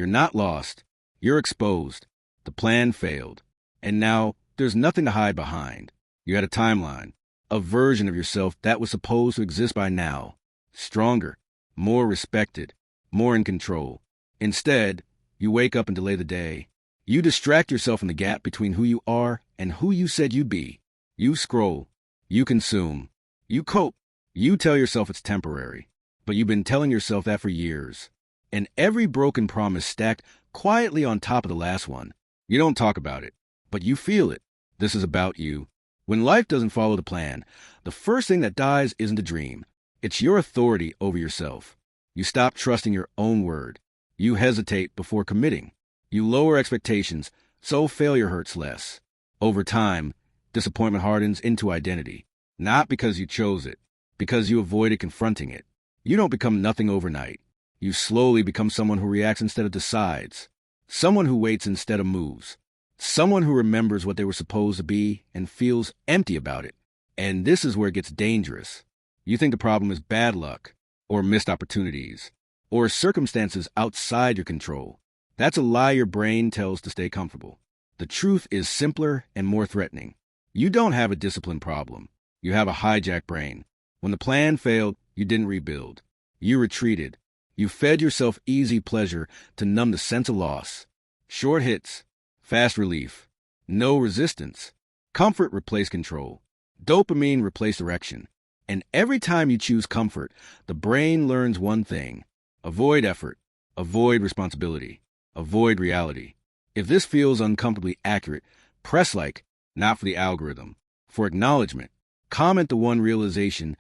You're not lost. You're exposed. The plan failed. And now there's nothing to hide behind. You had a timeline, a version of yourself that was supposed to exist by now. Stronger, more respected, more in control. Instead, you wake up and delay the day. You distract yourself in the gap between who you are and who you said you'd be. You scroll. You consume. You cope. You tell yourself it's temporary. But you've been telling yourself that for years. And every broken promise stacked quietly on top of the last one. You don't talk about it, but you feel it. This is about you. When life doesn't follow the plan, the first thing that dies isn't a dream. It's your authority over yourself. You stop trusting your own word. You hesitate before committing. You lower expectations, so failure hurts less. Over time, disappointment hardens into identity. Not because you chose it, because you avoided confronting it. You don't become nothing overnight. You slowly become someone who reacts instead of decides. Someone who waits instead of moves. Someone who remembers what they were supposed to be and feels empty about it. And this is where it gets dangerous. You think the problem is bad luck, or missed opportunities, or circumstances outside your control. That's a lie your brain tells to stay comfortable. The truth is simpler and more threatening. You don't have a discipline problem. You have a hijacked brain. When the plan failed, you didn't rebuild. You retreated. You fed yourself easy pleasure to numb the sense of loss. Short hits, fast relief, no resistance. Comfort replaced control. Dopamine replaced direction. And every time you choose comfort, the brain learns one thing. Avoid effort. Avoid responsibility. Avoid reality. If this feels uncomfortably accurate, press like, not for the algorithm, for acknowledgement. Comment the one realization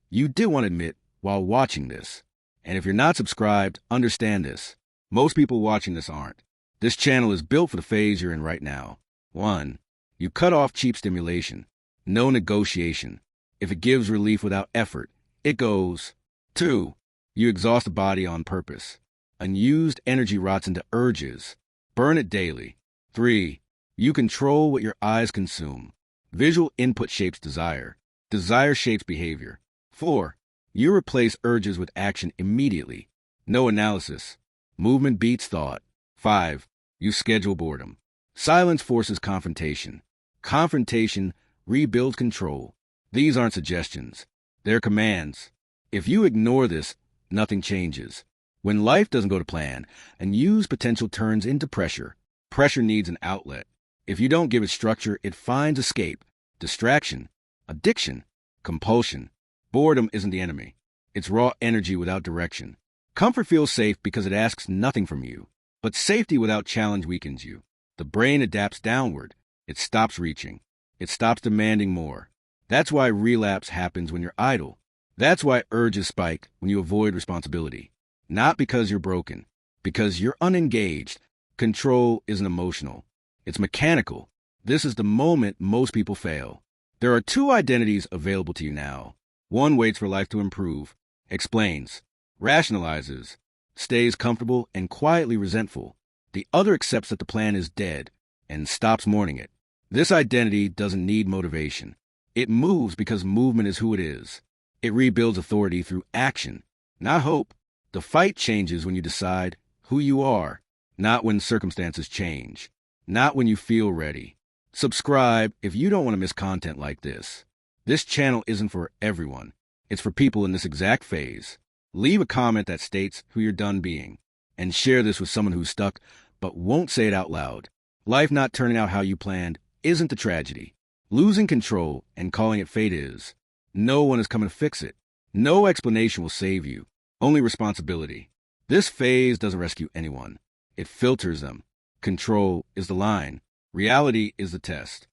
you did want to admit while watching this. And if you're not subscribed, understand this. Most people watching this aren't. This channel is built for the phase you're in right now. 1. You cut off cheap stimulation. No negotiation. If it gives relief without effort, it goes. 2. You exhaust the body on purpose. Unused energy rots into urges. Burn it daily. 3. You control what your eyes consume. Visual input shapes desire. Desire shapes behavior. 4. You replace urges with action immediately. No analysis. Movement beats thought. 5. You schedule boredom. Silence forces confrontation. Confrontation rebuilds control. These aren't suggestions. They're commands. If you ignore this, nothing changes. When life doesn't go to plan, unused potential turns into pressure. Pressure needs an outlet. If you don't give it structure, it finds escape, distraction, addiction, compulsion. Boredom isn't the enemy. It's raw energy without direction. Comfort feels safe because it asks nothing from you. But safety without challenge weakens you. The brain adapts downward. It stops reaching. It stops demanding more. That's why relapse happens when you're idle. That's why urges spike when you avoid responsibility. Not because you're broken, because you're unengaged. Control isn't emotional. It's mechanical. This is the moment most people fail. There are 2 identities available to you now. One waits for life to improve, explains, rationalizes, stays comfortable and quietly resentful. The other accepts that the plan is dead and stops mourning it. This identity doesn't need motivation. It moves because movement is who it is. It rebuilds authority through action, not hope. The fight changes when you decide who you are, not when circumstances change, not when you feel ready. Subscribe if you don't want to miss content like this. This channel isn't for everyone. It's for people in this exact phase. Leave a comment that states who you're done being, and share this with someone who's stuck but won't say it out loud. Life not turning out how you planned isn't the tragedy. Losing control and calling it fate is. No one is coming to fix it. No explanation will save you. Only responsibility. This phase doesn't rescue anyone. It filters them. Control is the line. Reality is the test.